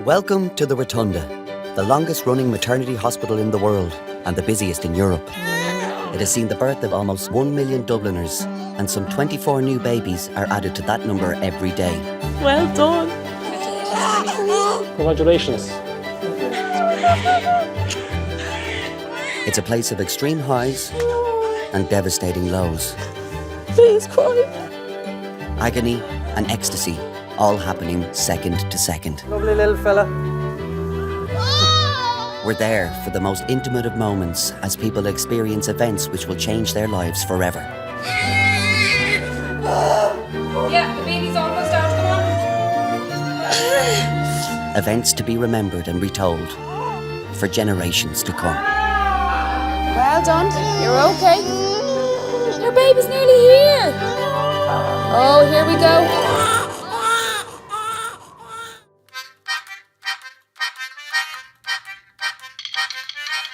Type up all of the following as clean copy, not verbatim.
Welcome to the Rotunda, the longest-running maternity hospital in the world and the busiest in Europe. It has seen the birth of almost 1 million Dubliners, and some 24 new babies are added to that number every day. Well done. Congratulations. It's a place of extreme highs and devastating lows. Please cry. Agony and ecstasy, all happening second to second. Lovely little fella. We're there for the most intimate of moments as people experience events which will change their lives forever. Yeah, the baby's almost out, come on. Events to be remembered and retold for generations to come. Well done, you're okay. Your baby's nearly here. Oh, here we go.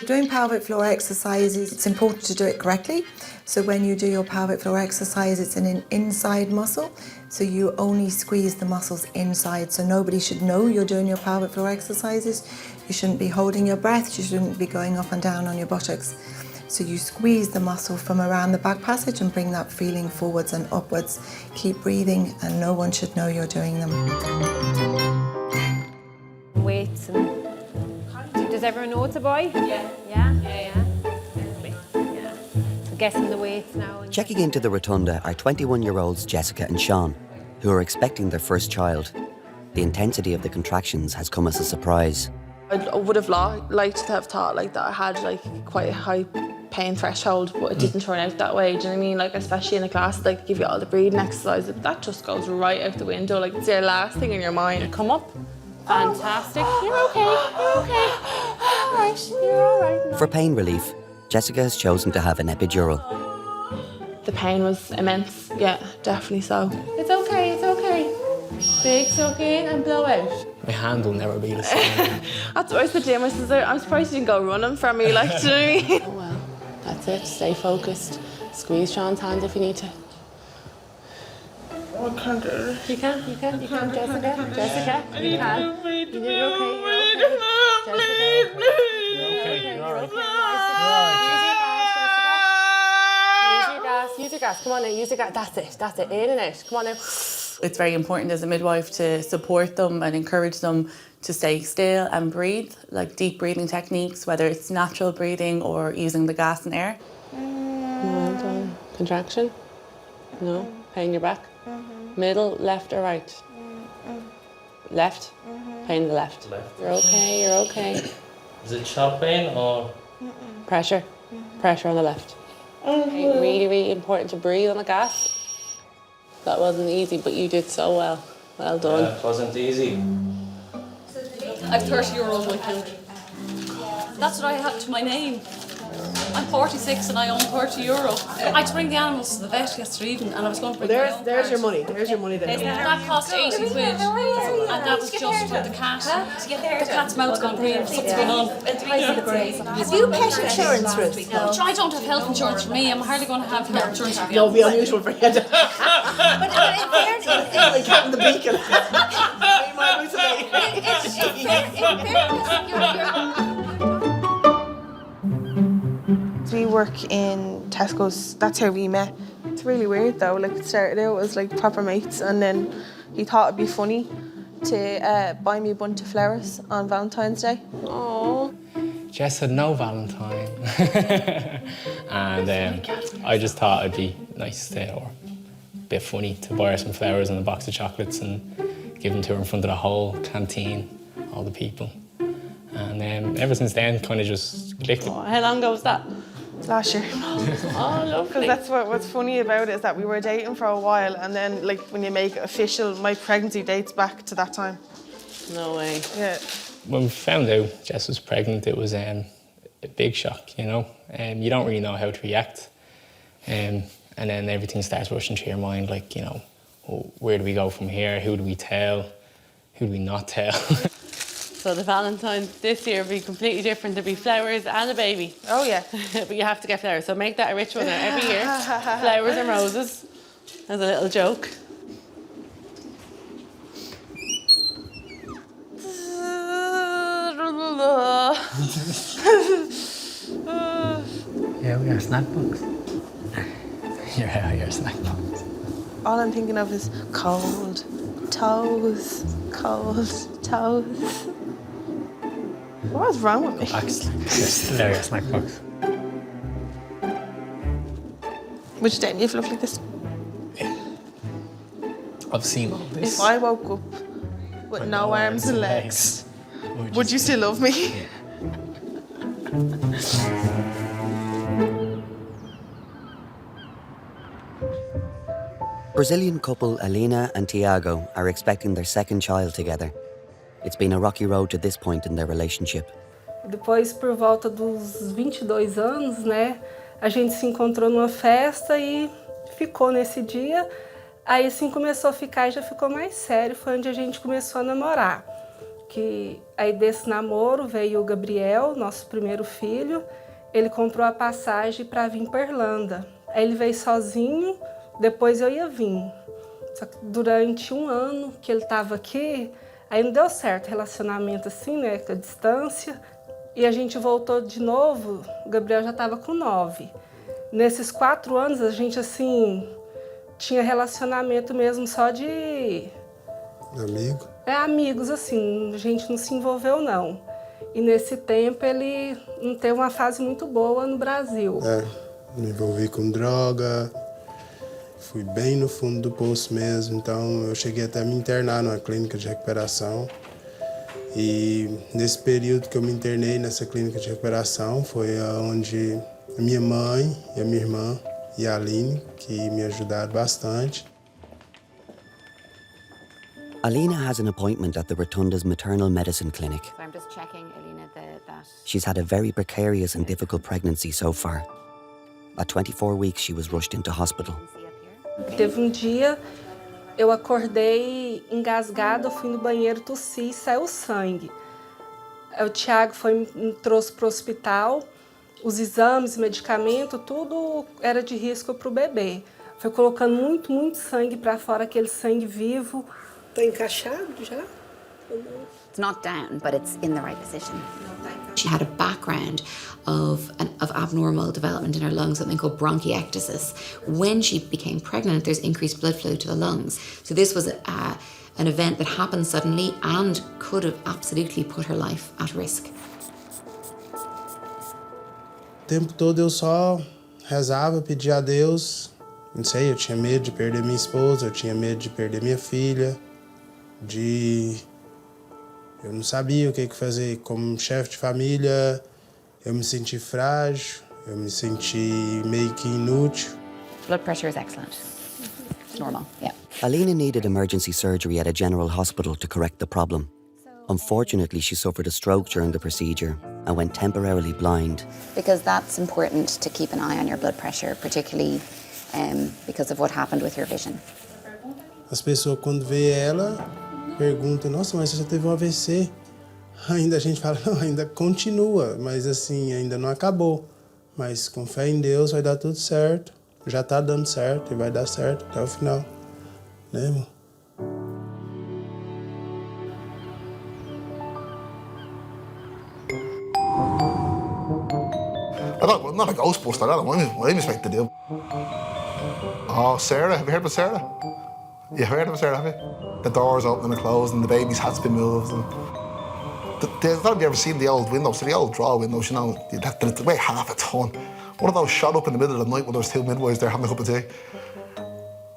Doing pelvic floor exercises, it's important to do it correctly. So when you do your pelvic floor exercise, it's an inside muscle. So you only squeeze the muscles inside. So nobody should know you're doing your pelvic floor exercises. You shouldn't be holding your breath. You shouldn't be going up and down on your buttocks. So you squeeze the muscle from around the back passage and bring that feeling forwards and upwards. Keep breathing and no one should know you're doing them. Weights and... Does everyone know it's a boy? Yeah. Yeah? Yeah. So guessing the weights now. Checking into the Rotunda are 21-year-olds Jessica and Sean, who are expecting their first child. The intensity of the contractions has come as a surprise. I would have liked to have thought like that I had quite a high pain threshold, but it didn't turn out that way. Do you know what I mean? Especially in a class, give you all the breathing exercises, but that just goes right out the window. It's your last thing in your mind. Come up. Fantastic. You're okay. You're okay. All right. You're all right now. For pain relief, Jessica has chosen to have an epidural. The pain was immense. Yeah, definitely so. It's okay. It's okay. Big suck in and blow out. My hand will never be the same. That's what I said to him. I said, I'm surprised you didn't go running from me, do you know what I mean? Oh well, that's it. Stay focused. Squeeze Sean's hand if you need to. I can't do it. You can, Jessica. Jessica, you can. You're okay. You're okay. Use your gas. Come on now, use your gas. That's it. In and out. Come on now. It's very important as a midwife to support them and encourage them to stay still and breathe, deep breathing techniques, whether it's natural breathing or using the gas and air. Well done. Contraction? No? Pain in your back? Middle, left or right? Left? Pain in the left. You're okay. Is it sharp pain or? Pressure. Pressure on the left. Really, really important to breathe on the gas. That wasn't easy, but you did so well. Well done. Yeah, it wasn't easy. I've 30 euros in my account. That's what I have to my name. I'm 46 and I own 30 euro. I had to bring the animals to the vet yesterday evening and I was going to bring my own There's card. your money. There's your money there. That cost 80 quid. And that was just for the cat. The cat's mouth's gone green. Something's going on. Have you pet insurance, Ruth? No. I don't have health insurance for me. I'm hardly going to have health insurance for you. It'll be unusual for you. But in fairness, like having the beacon. We work in Tesco's, that's how we met. It's really weird though, it started out as proper mates and then he thought it'd be funny to buy me a bunch of flowers on Valentine's Day. Oh. Jess had no Valentine. And I just thought it'd be nice or a bit funny to buy her some flowers and a box of chocolates and give them to her in front of the whole canteen, all the people. And ever since then, kind of just clicked. Oh, how long ago was that? Last year. Oh, lovely. Because that's what's funny about it is that we were dating for a while and then when you make it official, my pregnancy dates back to that time. No way. Yeah. When we found out Jess was pregnant, it was a big shock, you know. You don't really know how to react. And then everything starts rushing through your mind, where do we go from here? Who do we tell? Who do we not tell? So the Valentine's this year will be completely different. There'll be flowers and a baby. Oh yeah. But you have to get flowers, so make that a ritual now every year. Flowers and roses as a little joke. Yeah, we are snack box. Yeah, your snack box. All I'm thinking of is cold toes, cold toes. What's wrong with me? Actually, there, your snack box. Which day do you look like this? I've seen all this. If I woke up with no arms and legs, would you still love me? Brazilian couple Alena and Tiago are expecting their second child together. It's been a rocky road to this point in their relationship. Depois, por volta dos 22 anos, né, a gente se encontrou numa festa e ficou nesse dia. Aí, assim, começou a ficar e já ficou mais sério. Foi onde a gente começou a namorar. Que aí desse namoro veio o Gabriel, nosso primeiro filho. Ele comprou a passagem para vir para Irlanda. Aí ele veio sozinho. Depois eu ia vir. Só que durante um ano que ele estava aqui, aí não deu certo o relacionamento assim, né, com a distância. E a gente voltou de novo, o Gabriel já estava com 9. Nesses 4 anos a gente, assim, tinha relacionamento mesmo só de... Amigo? Amigos, assim, a gente não se envolveu, não. E nesse tempo ele não teve uma fase muito boa no Brasil. Me envolvi com droga. Fui bem no fundo do poço mesmo, então eu cheguei até a me internar numa clínica de recuperação. E nesse período que eu me internei nessa clínica de recuperação foi onde a minha mãe e a minha irmã e a Alena, que me ajudaram bastante. Alena has an appointment at the Rotunda's maternal medicine clinic. So I'm just checking, Alena, that... She's had a very precarious and difficult pregnancy so far. At 24 weeks, she was rushed into hospital. Teve dia, eu acordei engasgada, fui no banheiro, tossi e saiu sangue. O Thiago me trouxe para o hospital, os exames, medicamento, tudo era de risco para o bebê. Foi colocando muito sangue para fora, aquele sangue vivo. Tá encaixado já? It's not down, but it's in the right position. She had a background of abnormal development in her lungs, something called bronchiectasis. When she became pregnant, there's increased blood flow to the lungs. So this was an event that happened suddenly and could have absolutely put her life at risk. O tempo todo eu só rezava, pedia a Deus. Não sei, eu tinha medo de perder minha esposa, eu tinha medo de perder minha filha, Eu não sabia o que fazer. Como chefe de família, eu me senti frágil, eu me senti meio que inútil. Blood pressure is excellent. It's normal, yeah. Alena needed emergency surgery at a general hospital to correct the problem. Unfortunately, she suffered a stroke during the procedure and went temporarily blind. Because that's important to keep an eye on your blood pressure, particularly because of what happened with your vision. As pessoas, quando vê ela, perguntam, nossa, mas você já teve um AVC? Ainda a gente fala, não, ainda continua, mas assim, ainda não acabou. Mas com fé em Deus vai dar tudo certo. Já tá dando certo e vai dar certo até o final. Né, irmão? I'm not a Ghostbuster, what I'm expected to do. Oh, Sarah, have you heard about Sarah? You heard of Sarah, have you? The doors open and closed and the baby's hat's been moved. And have you ever seen the old windows, the old draw windows, you know, they weigh half a ton. One of those shot up in the middle of the night when there was 2 midwives there having a cup of tea.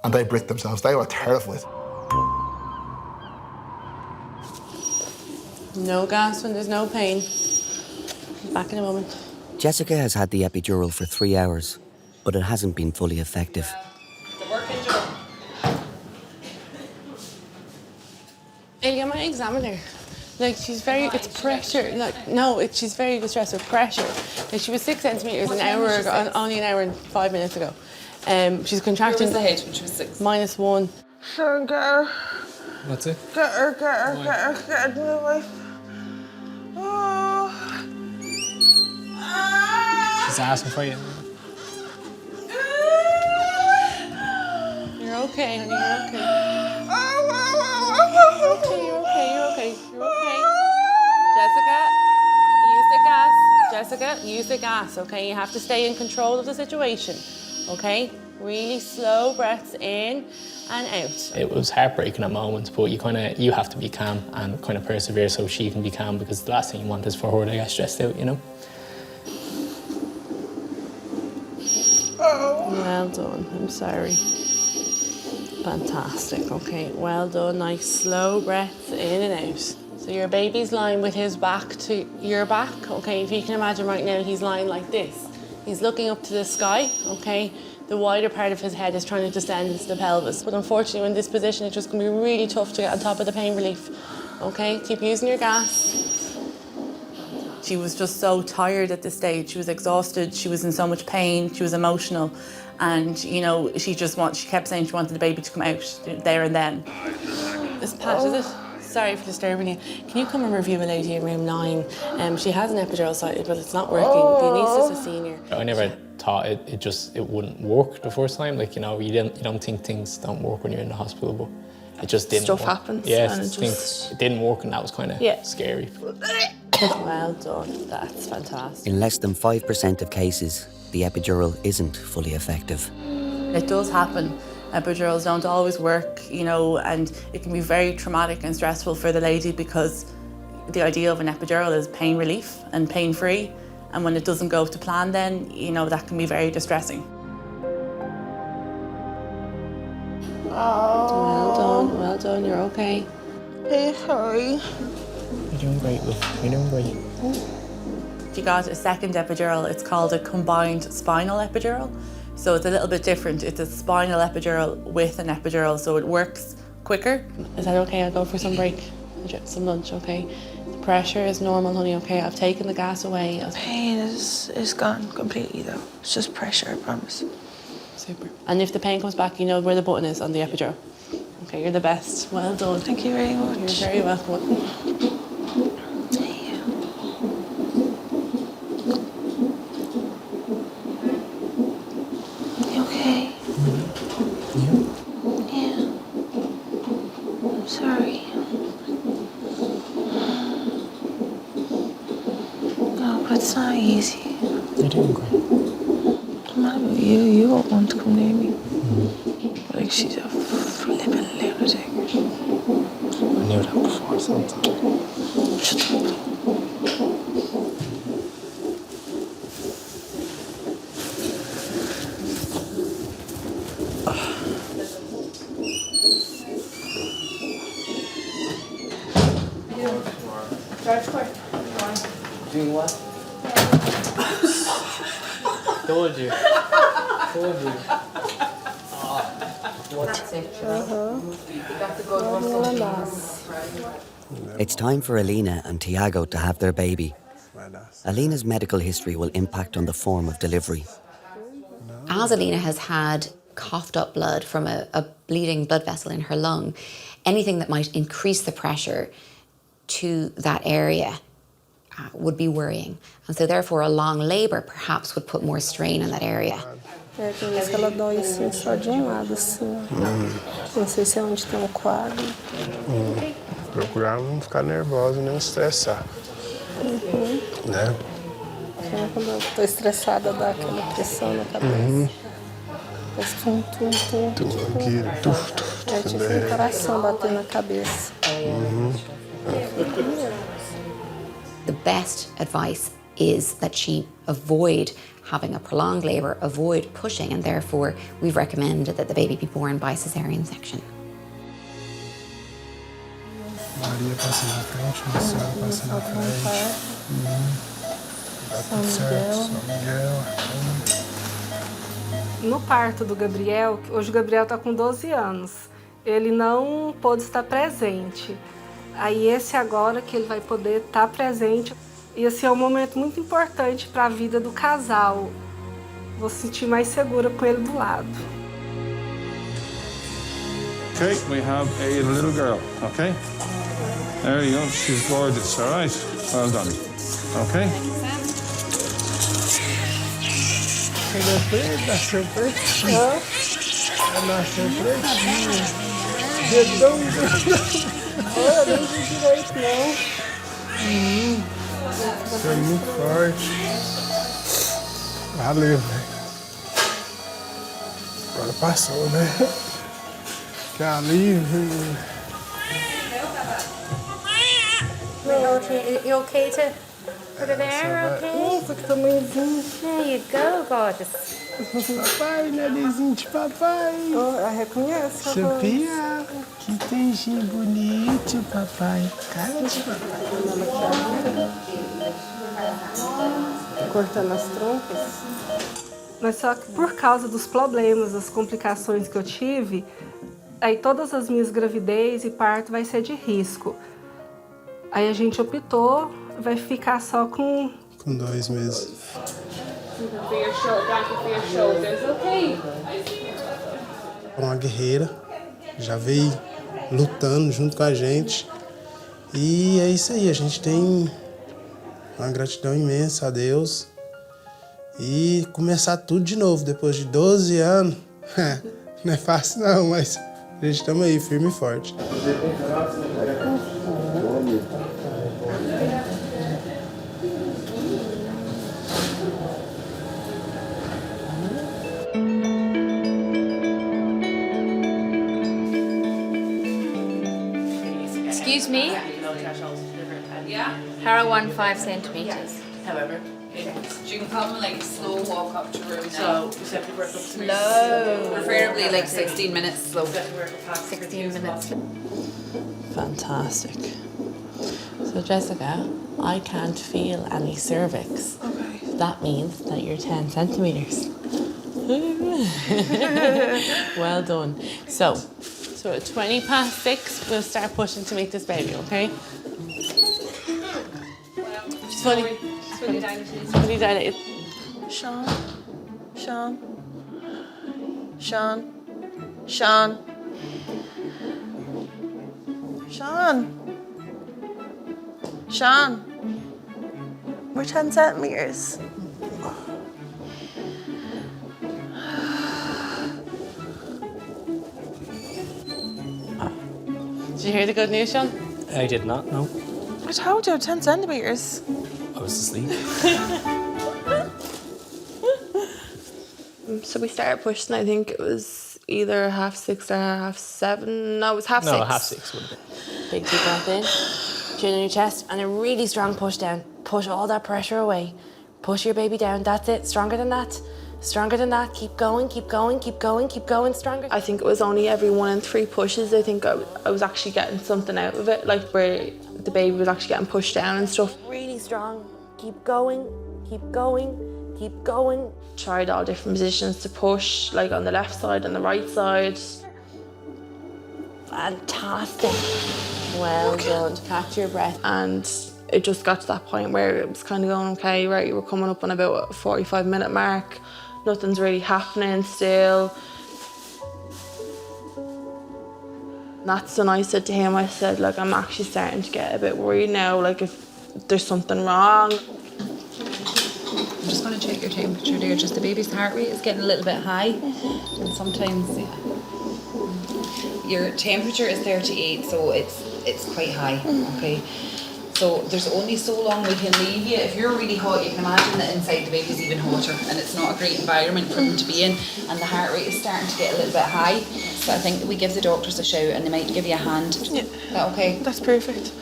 And they bricked themselves, they were terrified. No gas when there's no pain. Back in a moment. Jessica has had the epidural for 3 hours, but it hasn't been fully effective. Elia, my examiner, like she's very, it's pressure, like, no, she's very distressed with pressure. Like she was 6 centimetres an hour ago, only an hour and 5 minutes ago. She's contracting. Where was the H when she was 6? -1. Sure, get her. What's it? Get her to my wife. Oh. She's asking for you. You're okay, honey, you're okay. You're okay. Jessica, use the gas. Olga, use the gas, okay? You have to stay in control of the situation, okay? Really slow breaths in and out. It was heartbreaking at moments, but you have to be calm and kind of persevere so she can be calm, because the last thing you want is for her to get stressed out, you know? Well done, I'm sorry. Fantastic, okay, well done. Nice slow breaths in and out. So your baby's lying with his back to your back, okay? If you can imagine right now, he's lying like this. He's looking up to the sky, okay? The wider part of his head is trying to descend into the pelvis. But unfortunately, in this position, it's just gonna be really tough to get on top of the pain relief, okay? Keep using your gas. She was just so tired at this stage. She was exhausted, she was in so much pain, she was emotional. And, you know, she kept saying she wanted the baby to come out there and then. This Pat, is it? Sorry for disturbing you. Can you come and review a lady in room 9? She has an epidural site, but it's not working. The anaesthetist is senior. I never thought it wouldn't work the first time. Like, you know, you don't think things don't work when you're in the hospital, but it just didn't Stuff work. happens, Yeah, and it didn't work, and that was kind of scary. Well done, that's fantastic. In less than 5% of cases, the epidural isn't fully effective. It does happen. Epidurals don't always work, you know, and it can be very traumatic and stressful for the lady, because the idea of an epidural is pain relief and pain-free. And when it doesn't go to plan, then, you know, that can be very distressing. Well done, you're okay. Hey, sorry. You're doing great, Will. You're doing great. She got a second epidural. It's called a combined spinal epidural. So it's a little bit different. It's a spinal epidural with an epidural, so it works quicker. Is that okay? I'll go for some break, some lunch, okay? The pressure is normal, honey, okay? I've taken the gas away. Pain is gone completely, though. It's just pressure, I promise. Super. And if the pain comes back, you know where the button is on the epidural. Okay, you're the best. Well done. Thank you very much. You're very welcome. It's not easy. You're doing great. Mom, you won't want to come near me. Like, she's a flippin' lunatic. I knew that before sometimes. Shut up. Doing what? Told you. That's it. It's time for Alena and Tiago to have their baby. Alena's medical history will impact on the form of delivery. As Alena has had coughed up blood from a bleeding blood vessel in her lung, anything that might increase the pressure to that area would be worrying. And so therefore a long labour perhaps would put more strain on that area. É, tem vezes que ela dói assim, só de um lado, assim. Não sei se é onde tem coágulo. Procurar não ficar nervosa nem estressar. Né? Quando eu tô estressada, dá aquela pressão na cabeça. Faz tum. É tipo um coração batendo na cabeça. The best advice is that she avoid having a prolonged labour, avoid pushing, and therefore we've recommended that the baby be born by cesarean section. Maria passa na frente, a senhora passa na frente. Dá tudo certo, São Miguel. No parto do Gabriel, hoje o Gabriel está com 12 anos, ele não pôde estar presente. Aí esse agora que ele vai poder estar presente. E assim, é um momento muito importante para a vida do casal. Vou se sentir mais segura com ele do lado. Okay, we have a little girl, okay? There you go, she's gorgeous, all right? Well done, okay? Nasceu pretinho. Nasceu pretinho. Dedão. Olha, nem de direito, não. Foi muito forte. Valeu, velho. Agora passou, né? Que alívio. You okay to put it there, okay? There you go, gorgeous. Papai, narizinho de papai. Oh, eu reconheço. Sofia, que dentinho bonito, papai. Cara de papai. Cortando as trompas. Mas só que por causa dos problemas, das complicações que eu tive, aí todas as minhas gravidez e parto vai ser de risco. Aí a gente optou, vai ficar só com 2 meses. Uma guerreira, já veio lutando junto com a gente. E é isso aí, a gente tem uma gratidão imensa a Deus. E começar tudo de novo, depois de 12 anos. Não é fácil não, mas a gente estamos aí, firme e forte. Excuse me? Para 5 centimeters. However, You can come like slow walk up to room so you have to work up to Slow. Preferably like 16 minutes slow. 16 minutes. Fantastic. So Jessica, I can't feel any cervix. Okay. That means that you're 10 centimeters. Well done. So at 6:20, we'll start pushing to make this baby, okay? She's fully dilated. Sean. We're 10 centimeters. Did you hear the good news, Sean? I did not know. I told you, 10 centimeters. I was asleep. So we started pushing, I think it was either 6:30 or 7:30. No, it was 6:30. No, 6:30 would have been. Big deep breath in, chin on your chest, and a really strong push down. Push all that pressure away. Push your baby down. That's it. Stronger than that. Stronger than that. Keep going, keep going, keep going, keep going. Stronger. I think it was only every 1 in 3 pushes. I think I was actually getting something out of it, like where the baby was actually getting pushed down and stuff. Really strong. Keep going, keep going, keep going. Tried all different positions to push, like on the left side and the right side. Fantastic. Well done. Catch your breath. And it just got to that point where it was kind of going, okay, right, you were coming up on about a 45-minute mark. Nothing's really happening still. That's when I said to him, I said, like, I'm actually starting to get a bit worried now, like if there's something wrong. I'm just going to check your temperature there. Just the baby's heart rate is getting a little bit high. And sometimes your temperature is 38, so it's quite high, okay? So there's only so long we can leave you. If you're really hot, you can imagine that inside the baby's even hotter, and it's not a great environment for them to be in, and the heart rate is starting to get a little bit high. So I think that we give the doctors a shout and they might give you a hand. Yeah. Is that okay? That's perfect.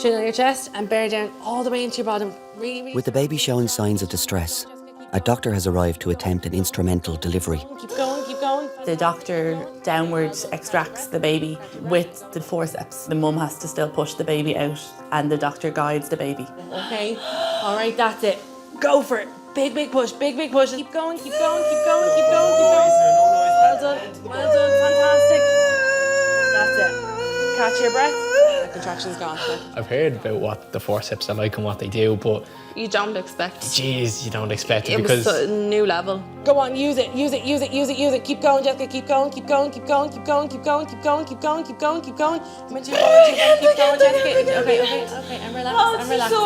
Chin on your chest and bear down all the way into your bottom. Really. With the baby showing signs of distress, a doctor has arrived to attempt an instrumental delivery. Keep going, keep going. The doctor downwards extracts the baby with the forceps. The mum has to still push the baby out and the doctor guides the baby. Okay, all right, that's it. Go for it. Big, big push, big, big push. Keep going, keep going, keep going, keep going, keep going. Well done, fantastic. That's it. Catch your breath. The contraction's gone. I've heard about what the forceps are like and what they do, but You don't expect. geez, you don't expect it It because was a new level. Go on, use it, use it, use it, use it, use it. Keep going, Jessica, keep going, keep going, keep going, keep going, keep going, keep going, keep going, keep going, keep going. Come on, keep going, keep going, Jessica. Okay, I'm relaxed, I'm relaxed.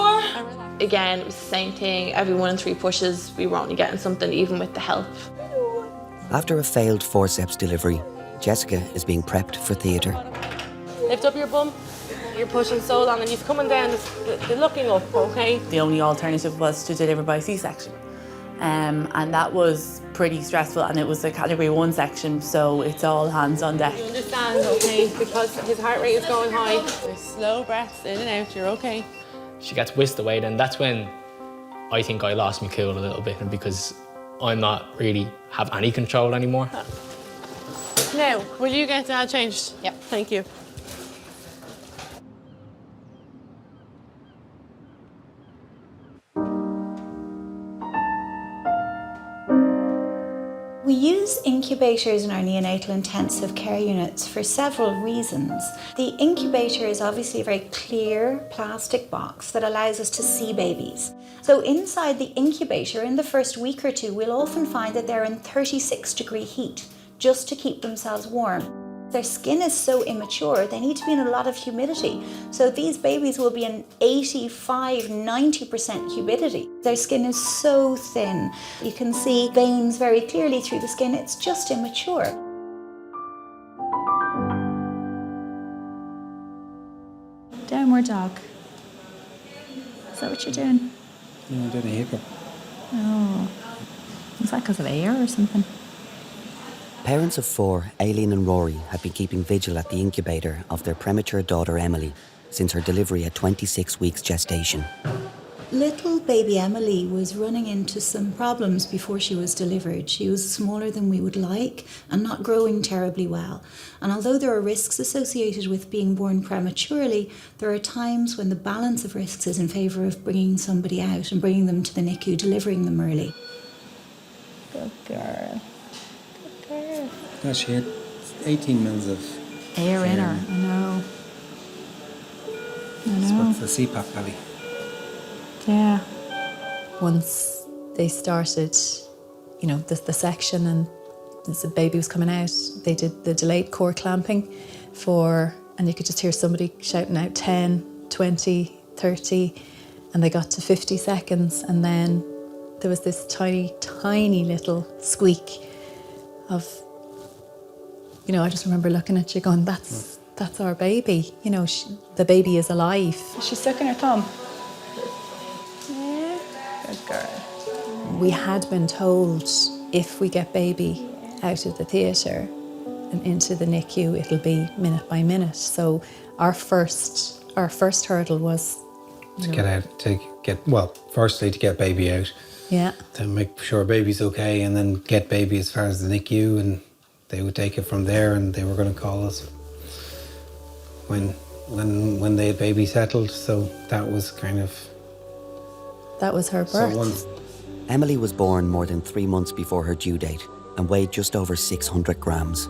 Again, it was the same thing. Every 1 in 3 pushes, we were only getting something, even with the help. After a failed forceps delivery, Jessica is being prepped for theatre. Lift up your bum. You're pushing so long and you're coming down the looking up, okay? The only alternative was to deliver by C-section. And that was pretty stressful, and it was a category 1 section, so it's all hands on deck. You understand, okay? Because his heart rate is going high. There's slow breaths in and out, you're okay. She gets whisked away, then that's when I think I lost my cool a little bit, and because I'm not really have any control anymore. Now, will you get Dad changed? Yep. Thank you. We use incubators in our neonatal intensive care units for several reasons. The incubator is obviously a very clear plastic box that allows us to see babies. So inside the incubator, in the first week or two, we'll often find that they're in 36-degree heat just to keep themselves warm. Their skin is so immature, they need to be in a lot of humidity. So these babies will be in 85–90% humidity. Their skin is so thin. You can see veins very clearly through the skin. It's just immature. Downward dog. Is that what you're doing? No, I'm doing a hiccup. Oh. Is that because of air or something? Parents of 4, Aileen and Rory, have been keeping vigil at the incubator of their premature daughter Emily since her delivery at 26 weeks gestation. Little baby Emily was running into some problems before she was delivered. She was smaller than we would like and not growing terribly well. And although there are risks associated with being born prematurely, there are times when the balance of risks is in favour of bringing somebody out and bringing them to the NICU, delivering them early. Good girl. No, she had 18 mils of air in her. I know. That's what's the CPAP belly. Yeah. Once they started, you know, the section and the baby was coming out, they did the delayed core clamping and you could just hear somebody shouting out 10, 20, 30, and they got to 50 seconds, and then there was this tiny, tiny little squeak of, you know, I just remember looking at you going, that's our baby. You know, the baby is alive. She's sucking her thumb. Yeah. Good girl. We had been told if we get baby out of the theatre and into the NICU, it'll be minute by minute. So our first hurdle was firstly to get baby out. Yeah. To make sure baby's okay, and then get baby as far as the NICU, and they would take it from there, and they were going to call us when they had baby settled. So that was her birth. Emily was born more than 3 months before her due date and weighed just over 600 grams.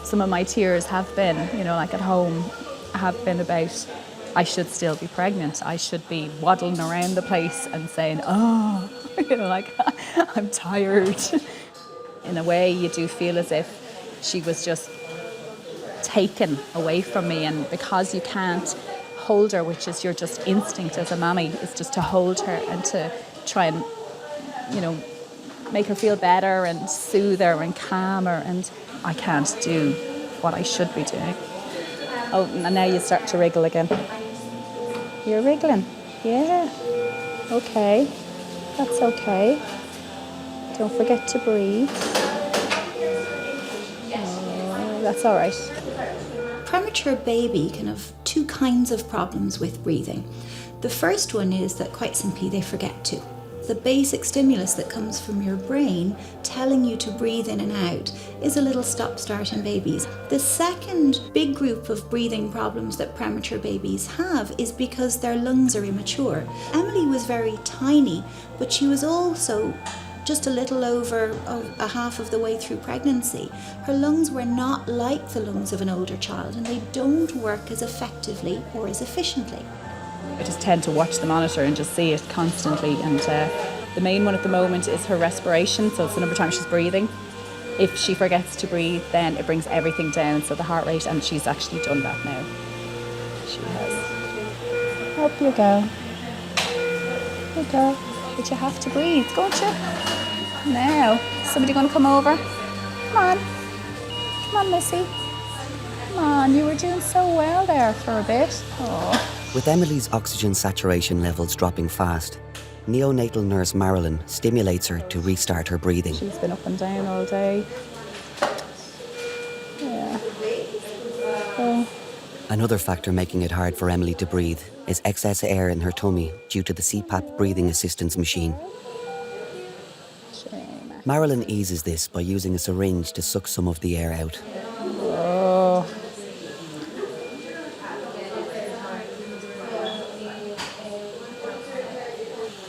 Some of my tears have been, you know, like at home, have been about, I should still be pregnant. I should be waddling around the place and saying, oh, you know, like, I'm tired. In a way, you do feel as if she was just taken away from me, and because you can't hold her, which is your just instinct as a mammy, is just to hold her and to try and, you know, make her feel better and soothe her and calm her, and I can't do what I should be doing. Oh, and now you start to wriggle again. You're wriggling? Yeah. Okay. That's okay. Don't forget to breathe. Oh, that's all right. Premature baby can have 2 kinds of problems with breathing. The first one is that quite simply they forget to. The basic stimulus that comes from your brain telling you to breathe in and out is a little stop-start in babies. The second big group of breathing problems that premature babies have is because their lungs are immature. Emily was very tiny, but she was also just a little over a half of the way through pregnancy. Her lungs were not like the lungs of an older child, and they don't work as effectively or as efficiently. I just tend to watch the monitor and just see it constantly, and the main one at the moment is her respiration, so it's the number of times she's breathing. If she forgets to breathe, then it brings everything down, so the heart rate, and she's actually done that now. She has. Up you go. Good girl. But you have to breathe, don't you? Now, somebody going to come over? Come on. Come on, Missy. Come on, you were doing so well there for a bit. Oh. With Emily's oxygen saturation levels dropping fast, neonatal nurse Marilyn stimulates her to restart her breathing. She's been up and down all day. Yeah. Oh. Another factor making it hard for Emily to breathe is excess air in her tummy due to the CPAP breathing assistance machine. Shame. Marilyn eases this by using a syringe to suck some of the air out. Oh.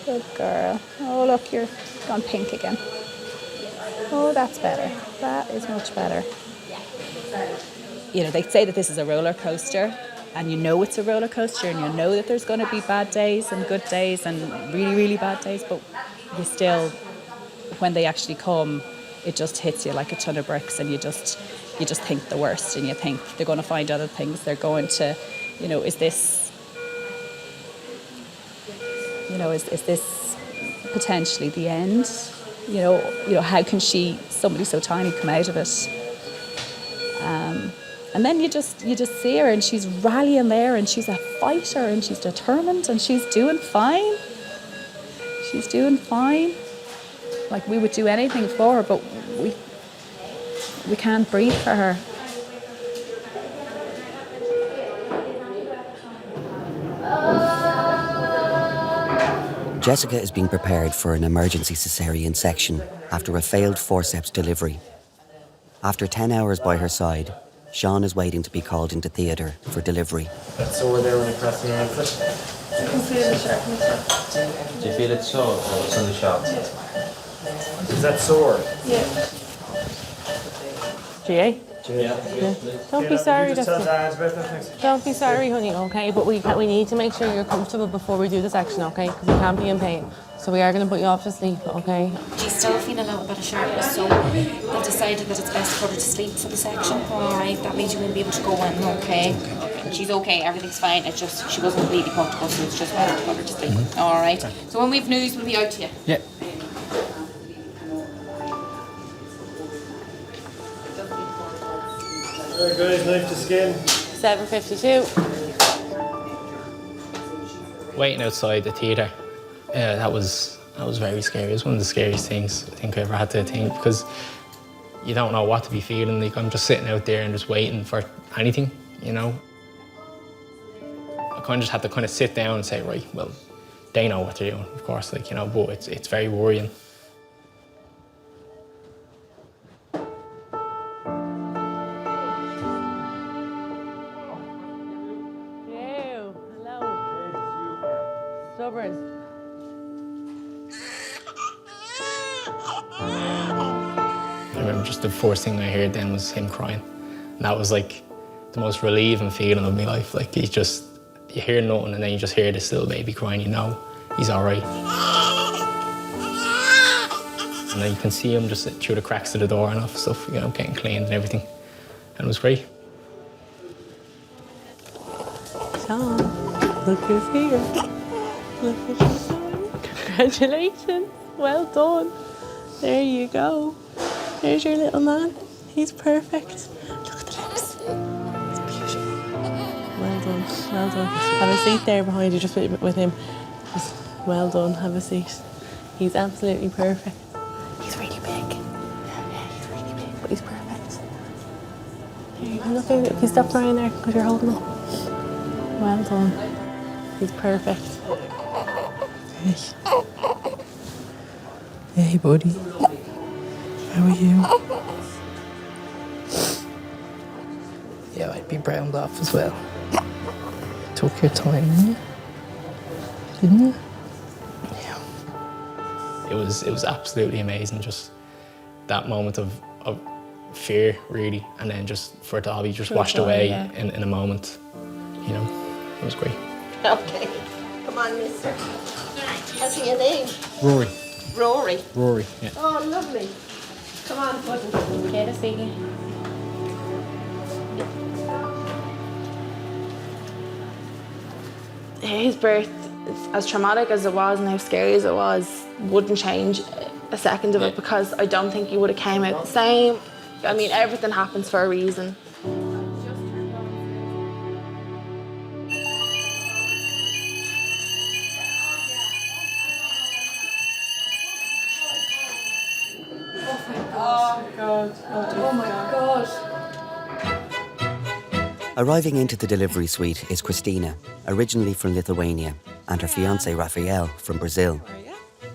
Good girl. Oh, look, you're gone pink again. Oh, that's better. That is much better. You know, they say that this is a roller coaster, and you know it's a roller coaster, and you know that there's going to be bad days and good days and really, really bad days, but you still, when they actually come, it just hits you like a ton of bricks, and you just think the worst, and you think they're going to find other things. They're going to, you know, is this potentially the end? You know, how can somebody so tiny, come out of it? And then you just see her, and she's rallying there, and she's a fighter, and she's determined, and she's doing fine. She's doing fine. Like, we would do anything for her, but we can't breathe for her. Jessica is being prepared for an emergency cesarean section after a failed forceps delivery. After 10 hours by her side, Sean is waiting to be called into theatre for delivery. That's sore there when you're pressing your anklet. I can feel the sharpness. Do you feel it sore or it's on the sharp? Is that sore? Yeah. GA? Yeah. Don't be sorry, Just tell Dad about that, thanks. Don't be sorry, honey, okay? But we need to make sure you're comfortable before we do the section, okay? Because you can't be in pain. So we are going to put you off to sleep, okay? She's still feeling a little bit of sharpness, so they decided that it's best to put her to sleep for the section. Alright, that means you won't be able to go in, okay? She's okay, everything's fine. It's just she wasn't completely comfortable, so it's just better to put her to sleep. Alright. So when we've news, we'll be out to you. Yeah. Alright guys, knife to skin. 7:52. Waiting outside the theatre, that was very scary. It was one of the scariest things I think I ever had to think, because you don't know what to be feeling. Like, I'm just sitting out there and just waiting for anything, you know. I kind of just had to kind of sit down and say, right, well, they know what they're doing, of course, like, you know, but it's very worrying. Stubborn. I remember just the first thing I heard then was him crying. And that was like the most relieving feeling of my life. Like, you hear nothing, and then you just hear this little baby crying, you know he's all right. And then you can see him just through the cracks of the door and off stuff, you know, getting cleaned and everything. And it was great. Sean, look who's here. Look at you. Congratulations. Well done. There you go. There's your little man. He's perfect. Look at the lips. It's beautiful. Well done. Well done. Have a seat there behind you, just with him. Just well done. Have a seat. He's absolutely perfect. He's really big. Yeah, he's really big, but he's perfect. There you go. Look, if you stop crying there, because you're holding him. Well done. He's perfect. Hey, buddy. How are you? Yeah, I'd be browned off as well. Took your time, didn't you? Didn't you? Yeah. It was absolutely amazing, just that moment of fear, really, and then just for it to all be just washed away in a moment. You know, it was great. Okay. Come on, mister. What's your name? Rory. Rory. Rory, yeah. Oh, lovely. Come on, Puddin. Get a seat. His birth, as traumatic as it was and how scary as it was, wouldn't change a second of it, because I don't think he would have came out the same. I mean, everything happens for a reason. God. Oh my God. Arriving into the delivery suite is Christina, originally from Lithuania, and her fiancé Raphael from Brazil.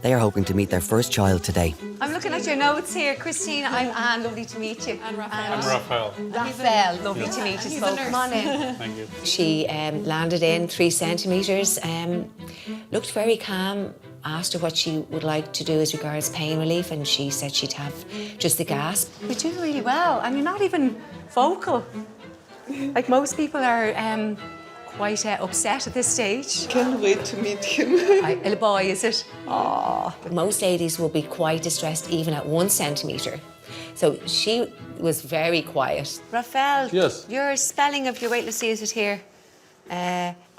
They are hoping to meet their first child today. I'm looking at your notes here. Christina, I'm Anne, lovely to meet you. And Raphael. I'm Raphael. Raphael, lovely to meet you. So come on in. Thank you. She landed in 3 centimetres, looked very calm, asked her what she would like to do as regards pain relief, and she said she'd have just the gasp. You're doing really well, and you're not even vocal. Like most people are quite upset at this stage. Can't wait to meet him. A boy, is it? Oh. Most ladies will be quite distressed even at 1 centimetre. So she was very quiet. Raphael, Yes. your spelling of your weightlessness, is it here?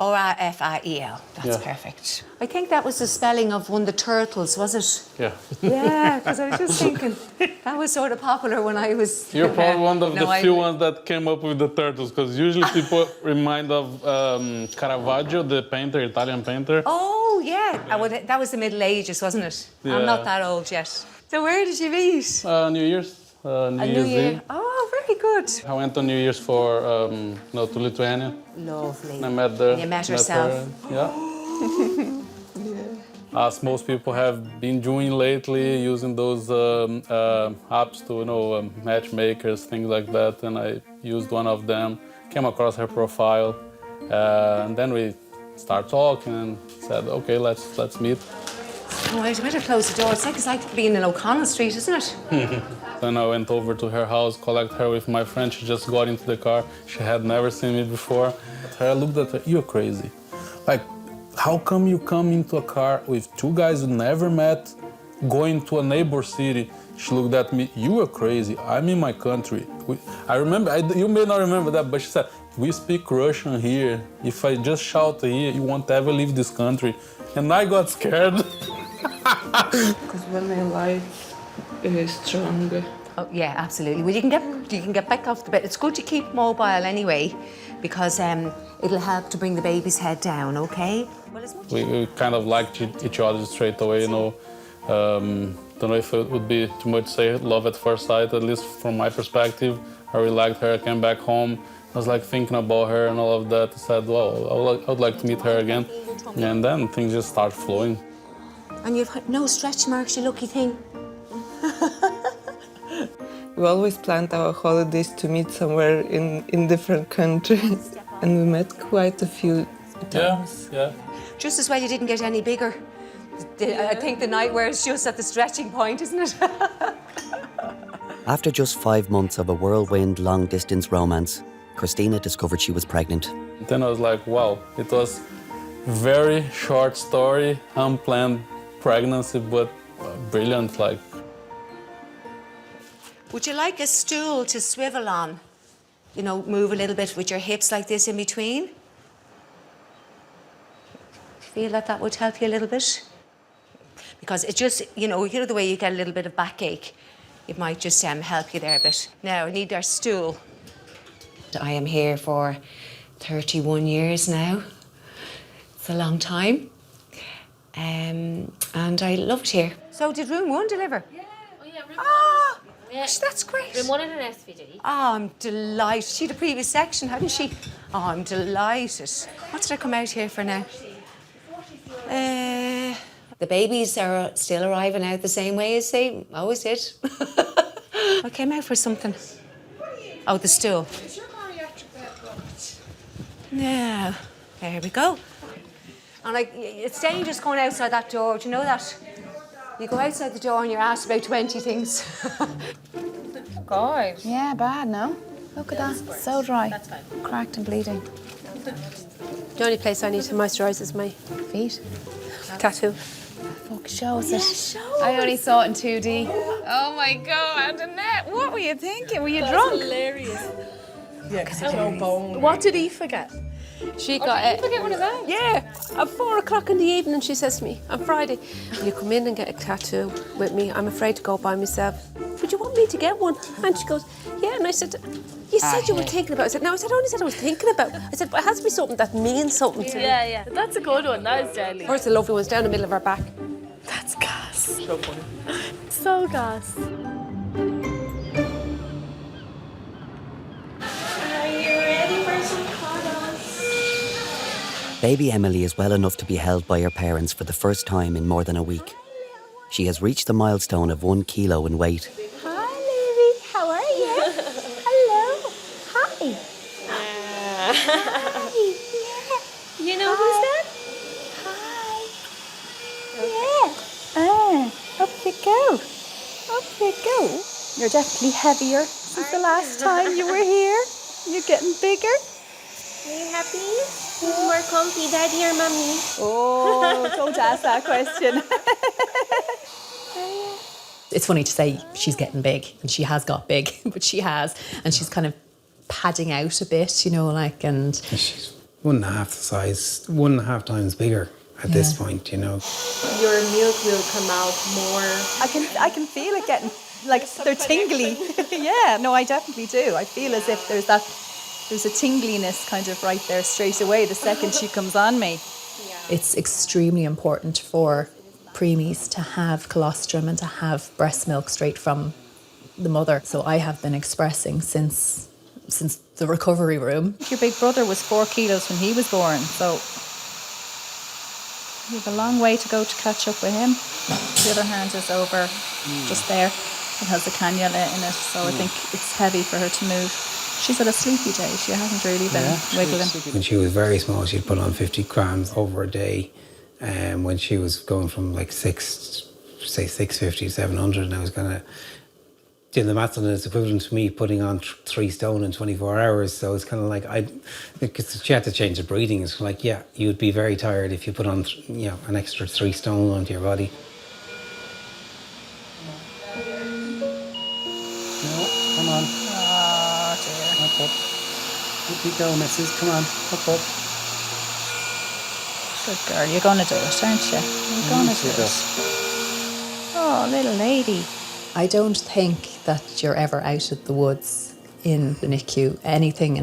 O-R-F-I-E-L. That's Yeah. perfect. I think that was the spelling of one of the turtles, was it? Yeah. Yeah, because I was just thinking, that was sort of popular when I was... You're probably one of No, the few ones that came up with the turtles, because usually people remind of Caravaggio, the painter, Italian painter. Oh, yeah. That was the Middle Ages, wasn't it? Yeah. I'm not that old yet. So where did you meet? New Year's. New A Year's New Year. Eve. Oh, very good. I went on New Year's for, to Lithuania. Lovely. And I met there. And you met herself. Her. Yeah. As most people have been doing lately, using those apps to, matchmakers, things like that. And I used one of them, came across her profile, and then we started talking and said, okay, let's meet. Oh, I better close the door. It's like being in O'Connell Street, isn't it? Then I went over to her house, collect her with my friend. She just got into the car. She had never seen me before. I looked at her, you're crazy. Like, how come you come into a car with 2 guys you never met, going to a neighbor city? She looked at me, you are crazy. I'm in my country. I remember, you may not remember that, but she said, we speak Russian here. If I just shout here, you won't ever leave this country. And I got scared. Because when I lie, it is stronger. Oh, yeah, absolutely. Well, you can get back off the bed. It's good to keep mobile anyway, because it'll help to bring the baby's head down, okay? Well, we kind of liked each other straight away, Don't know if it would be too much to say love at first sight, at least from my perspective. I really liked her. I came back home. I was like thinking about her and all of that. I said, well, I would like to meet her again. And then things just start flowing. And you've had no stretch marks, you lucky thing. We always planned our holidays to meet somewhere in different countries. And we met quite a few times. Yeah. Just as well you didn't get any bigger. I think the nightwear is just at the stretching point, isn't it? After just 5 months of a whirlwind long-distance romance, Christina discovered she was pregnant. Then I was like, wow, it was a very short story, unplanned pregnancy, but brilliant, like. Would you like a stool to swivel on? You know, move a little bit with your hips like this in between? Feel that would help you a little bit? Because it just, you know the way you get a little bit of backache, it might just help you there a bit. Now, I need our stool. I am here for 31 years now. It's a long time. And I loved here. So did room 1 deliver? Yeah. Oh, yeah, room Ah, yeah. that's great. Room 1 in an SVD. Oh, I'm delighted. She had a previous section, hadn't she? Oh, I'm delighted. What did I come out here for now? The babies are still arriving out the same way as they always did. I came out for something. Oh, the stool. Yeah, there we go. And it's dangerous going outside that door, do you know that? You go outside the door and you're asked about 20 things. God. Yeah, bad, no? Look at that, so dry. That's fine. Cracked and bleeding. The only place I need to moisturise is my feet. Tattoo. Fuck, show us it. show I only saw it in 2D. Oh my God, Annette, what were you thinking? Were you drunk? Hilarious. Yeah, so bone. What did Eve forget? She got did Eve forget one of those? Yeah, at 4 o'clock in the evening she says to me, on Friday, you come in and get a tattoo with me. I'm afraid to go by myself. Would you want me to get one? And she goes, yeah. And I said, you said you were thinking about it. I said, no, I only said I was thinking about it. I said, but it has to be something that means something to me. Yeah. That's a good one. That is deadly. Where's the lovely one's down the middle of her back? That's gas. So funny. So gas. Baby Emily is well enough to be held by her parents for the first time in more than a week. She has reached the milestone of 1 kilo in weight. Hi, Lily. How are you? Hello. Hi. Hi. Yeah. You know who's that? Hi. Yeah. Up you go. Up you go. You're definitely heavier since the last time you were here. You're getting bigger. Are you happy? Who's more comfy, Daddy or Mummy? Oh, don't ask that question. It's funny to say she's getting big, and she has got big, but she has, and she's kind of padding out a bit, you know, like, and... She's 1.5 the size, 1.5 times bigger at this point, you know. Your milk will come out more. I can feel it getting, like, they're tingly. Yeah, no, I definitely do. I feel as if there's a tingliness kind of right there straight away the second she comes on me. It's extremely important for preemies to have colostrum and to have breast milk straight from the mother. So I have been expressing since the recovery room. Your big brother was 4 kilos when he was born, so you have a long way to go to catch up with him. The other hand is over just there. It has a cannula in it, so I think it's heavy for her to move. She's had a sleepy day. She hasn't really been wiggling. When she was very small, she'd put on 50 grams over a day. When she was going from like 650 to 700, and I was kind of doing the maths on it, it's equivalent to me putting on 3 stone in 24 hours. So it's kind of like, because she had to change the breathing. It's like, yeah, you'd be very tired if you put on, an extra 3 stone onto your body. No, come on. Oh dear. Up, up. Up you go, missus. Come on, up, up. Good girl, you're going to do it, aren't you? You're going to do it. Oh, little lady. I don't think that you're ever out of the woods in the NICU. Anything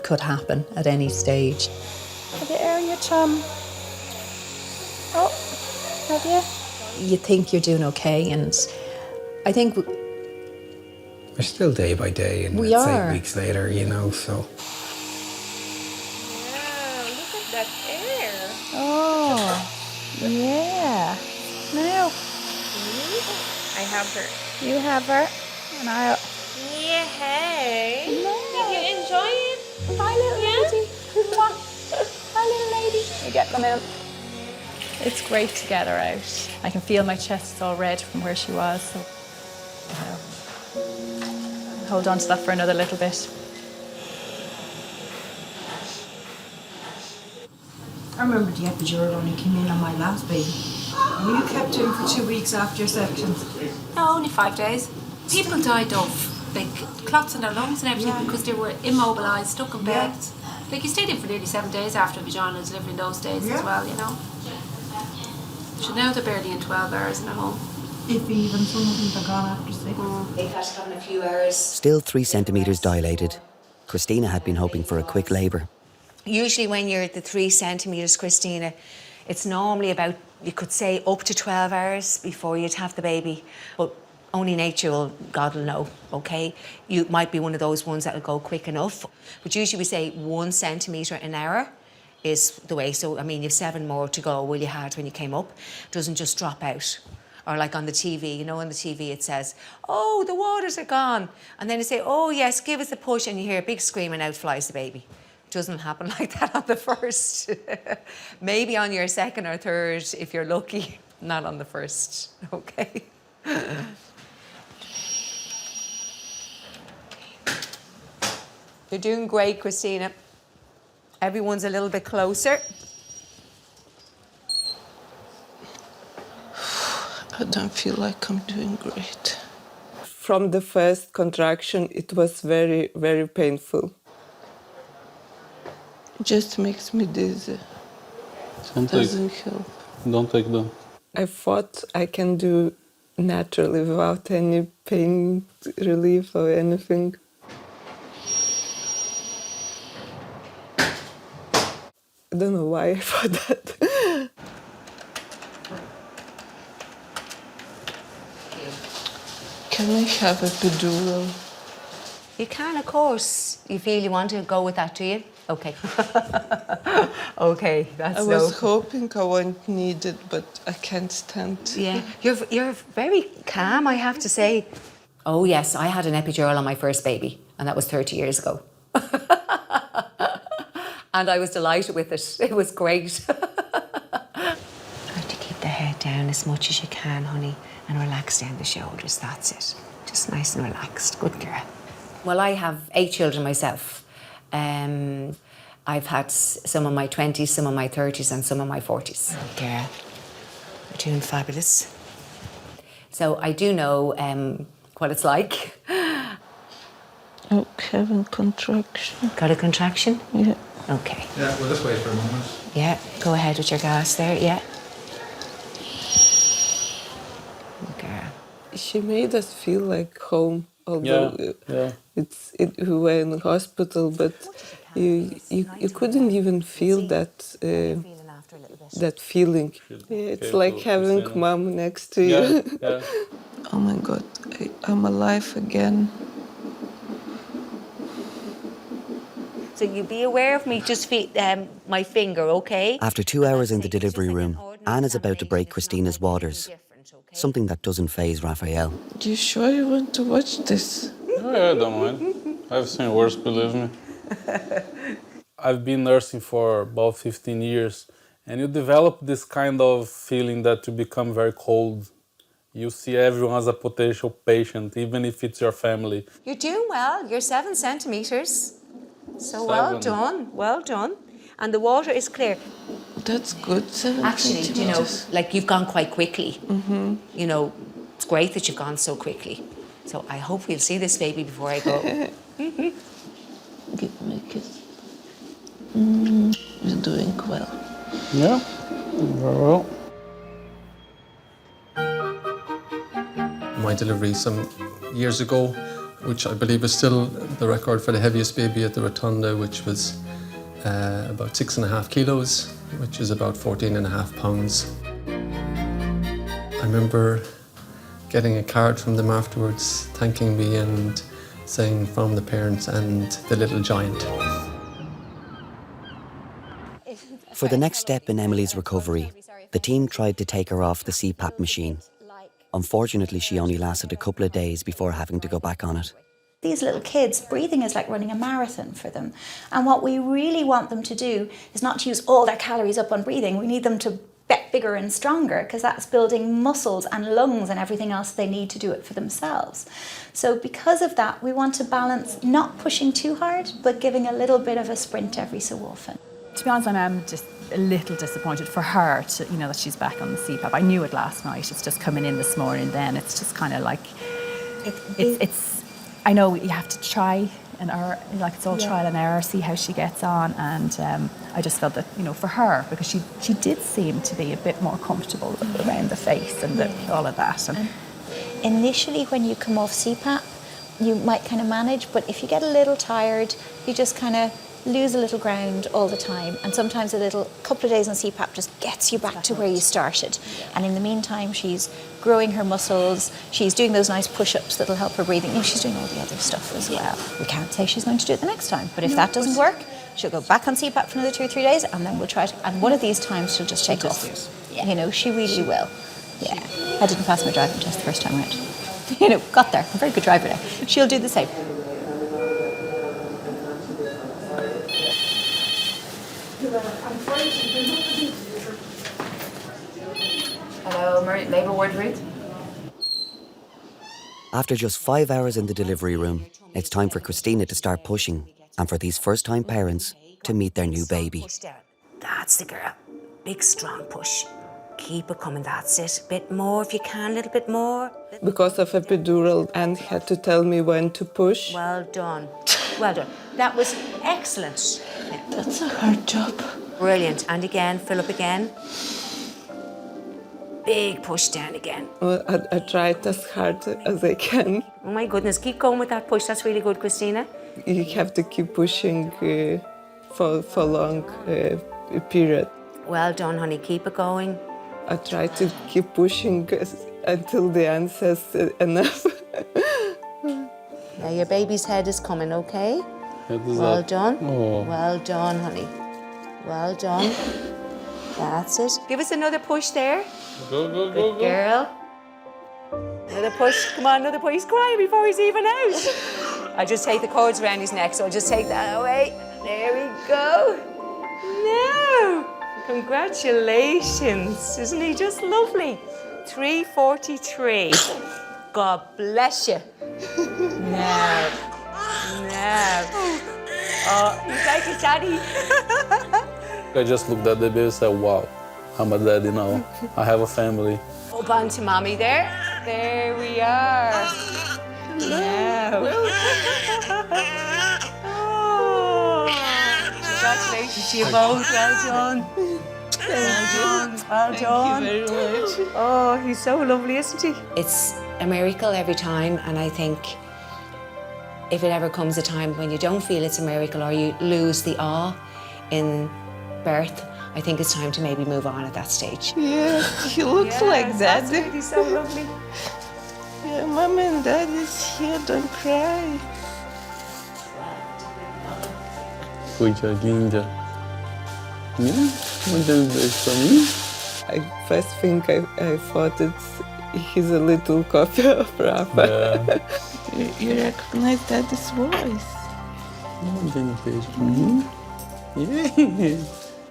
could happen at any stage. Have you aired your chum? Oh, have you? You think you're doing okay, and I think We're still day by day, and We it's are. 8 weeks later, so. Wow, look at that air. Oh, yeah. Now, I have her. you have her, and I'll... Yeah, hey. No. Did you enjoy it? Hi, little lady. Mwah. Hi, little lady. You get them out. It's great to get her out. I can feel my chest is all red from where she was, so... Hold on to that for another little bit. I remember the epidural only came in on my last baby. And you kept him for 2 weeks after your sections. No, only 5 days. People died of like clots in their lungs and everything because they were immobilised, stuck in beds. Like you stayed in for nearly 7 days after vaginal delivery in those days as well, So now they're barely in 12 hours in a home. If even some of them are gone after 6. They've had to come in a few hours. Still 3 centimetres dilated, Christina had been hoping for a quick labour. Usually when you're at the 3 centimetres, Christina, it's normally about, you could say, up to 12 hours before you'd have the baby. But only nature will, God will know, okay? You might be one of those ones that will go quick enough. But usually we say 1 centimetre an hour is the way. So, I mean, you've 7 more to go, you had when you came up. It doesn't just drop out. Or like on the TV, on the TV it says, oh, the waters are gone. And then you say, oh, yes, give us a push, and you hear a big scream and out flies the baby. It doesn't happen like that on the first. Maybe on your 2nd or 3rd, if you're lucky, not on the first, okay? You're doing great, Christina. Everyone's a little bit closer. I don't feel like I'm doing great. From the first contraction, it was very, very painful. It just makes me dizzy. Doesn't help. Don't take them. I thought I can do naturally without any pain relief or anything. I don't know why I thought that. Can I have a epidural? You can, of course. You feel you want to go with that, do you? Okay. Okay, that's I was hoping I won't need it, but I can't stand. Yeah, you're very calm, I have to say. Oh yes, I had an epidural on my first baby, and that was 30 years ago. And I was delighted with it. It was great. Try to keep the head down as much as you can, honey, and relax down the shoulders. That's it. Just nice and relaxed. Good girl. Well, I have 8 children myself. I've had some in my 20s, some in my 30s, and some in my 40s. Girl, you're doing fabulous. So I do know what it's like. Oh, having contraction. Got a contraction? Yeah. Okay. Yeah, we'll just wait for a moment. Yeah, go ahead with your gas there, yeah. Girl. She made us feel like home, although we were in the hospital, but you couldn't even feel that that feeling. Yeah, it's like having mom next to you. Yeah. Oh my God, I'm alive again. So you be aware of me, just feel my finger, okay? After 2 hours in the delivery room, Anne is about to break Christina's waters. Something that doesn't faze Raphael. You sure you want to watch this? Oh, yeah, I don't mind. I've seen worse, believe me. I've been nursing for about 15 years, and you develop this kind of feeling that you become very cold. You see everyone as a potential patient, even if it's your family. You're doing well. You're 7 centimetres. So well done, well done. And the water is clear. That's good, 7 Actually, you know, centimeters. like you've gone quite quickly. You know, it's great that you've gone so quickly. So I hope we'll see this baby before I go. Give me a kiss. You're doing well. Yeah, very well. My delivery some years ago, which I believe is still the record for the heaviest baby at the Rotunda, which was about 6.5 kilos, which is about 14.5 pounds. I remember getting a card from them afterwards, thanking me and saying from the parents and the little giant. For the next step in Emily's recovery, the team tried to take her off the CPAP machine. Unfortunately, she only lasted a couple of days before having to go back on it. These little kids, breathing is like running a marathon for them. And what we really want them to do is not to use all their calories up on breathing. We need them to get bigger and stronger, because that's building muscles and lungs and everything else they need to do it for themselves. So because of that, we want to balance not pushing too hard, but giving a little bit of a sprint every so often. To be honest, I'm just a little disappointed for her to, that she's back on the CPAP. I knew it last night. It's just coming in this morning. Then it's just kind of like it's. I know you have to try and error, like it's all trial and error. See how she gets on, and I just felt that for her, because she did seem to be a bit more comfortable around the face and all of that. And initially, when you come off CPAP, you might kind of manage, but if you get a little tired, you just kind of lose a little ground all the time, and sometimes couple of days on CPAP just gets you back to where you started. And in the meantime, she's growing her muscles, she's doing those nice push-ups that'll help her breathing. She's doing all the other stuff as well. We can't say she's going to do it the next time, but if that doesn't work, she'll go back on CPAP for another 2 or 3 days, and then we'll try it. And one of these times she'll just take off. She really will. Yeah, I didn't pass my driving test the first time around. Got there. I'm a very good driver now. She'll do the same. Hello, Labour Ward Ruth. After just 5 hours in the delivery room, it's time for Christina to start pushing, and for these first-time parents to meet their new baby. That's the girl. Big, strong push. Keep it coming, that's it. Bit more if you can, a little bit more. Because of epidural, Anne had to tell me when to push. Well done. Well done. That was excellent. Yeah. That's a hard job. Brilliant. And again, fill up again. Big push down again. Well, I tried as hard as I can. Oh my goodness, keep going with that push. That's really good, Christina. You have to keep pushing for a long period. Well done, honey. Keep it going. I try to keep pushing until the end says enough. Yeah, your baby's head is coming, okay? Well done. Oh. Well done, honey. Well done. That's it. Give us another push there. Go, go, Good go, go. girl. Another push. Come on, another push. He's crying before he's even out. I just take the cords around his neck, so I'll just take that away. There we go. No. Congratulations. Isn't he just lovely? 343. God bless you. No. No. Oh, he's like his daddy. I just looked at the baby and said, wow, I'm a daddy now. I have a family. Hold on to mommy there. There we are. No. Oh. Congratulations to you both. Well done. Well done. Well done. Thank you very much. Oh, he's so lovely, isn't he? It's a miracle every time, and I think if it ever comes a time when you don't feel it's a miracle or you lose the awe in birth, I think it's time to maybe move on at that stage. Yeah, he looks like that. That's really so lovely. Yeah, Mom and Dad is here, don't cry. Coisa linda. Muita beijo pra mim. I first think I thought he's a little copy of Rafa. Yeah. You recognize Daddy's voice. Muita beijo pra mim. Yeah.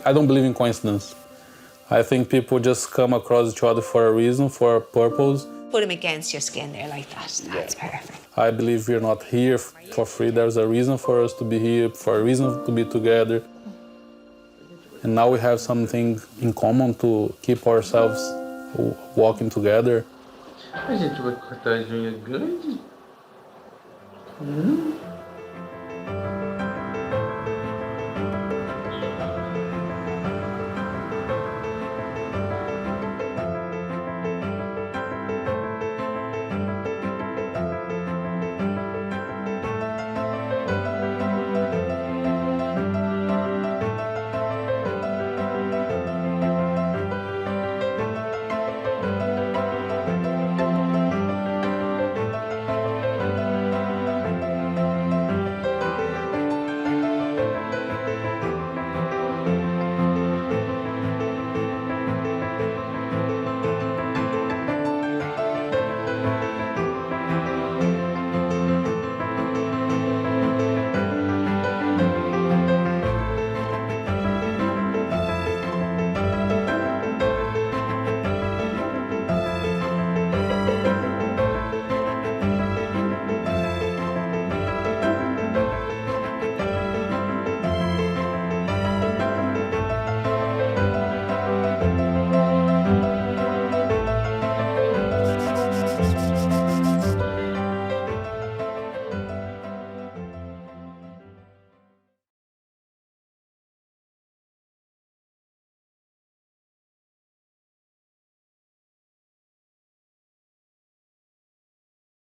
I don't believe in coincidence. I think people just come across each other for a reason, for a purpose. Put him against your skin there like that. That's perfect. I believe we're not here for free. There's a reason for us to be here, for a reason to be together. And now we have something in common to keep ourselves walking together. A gente vai cortar as unhas grandes?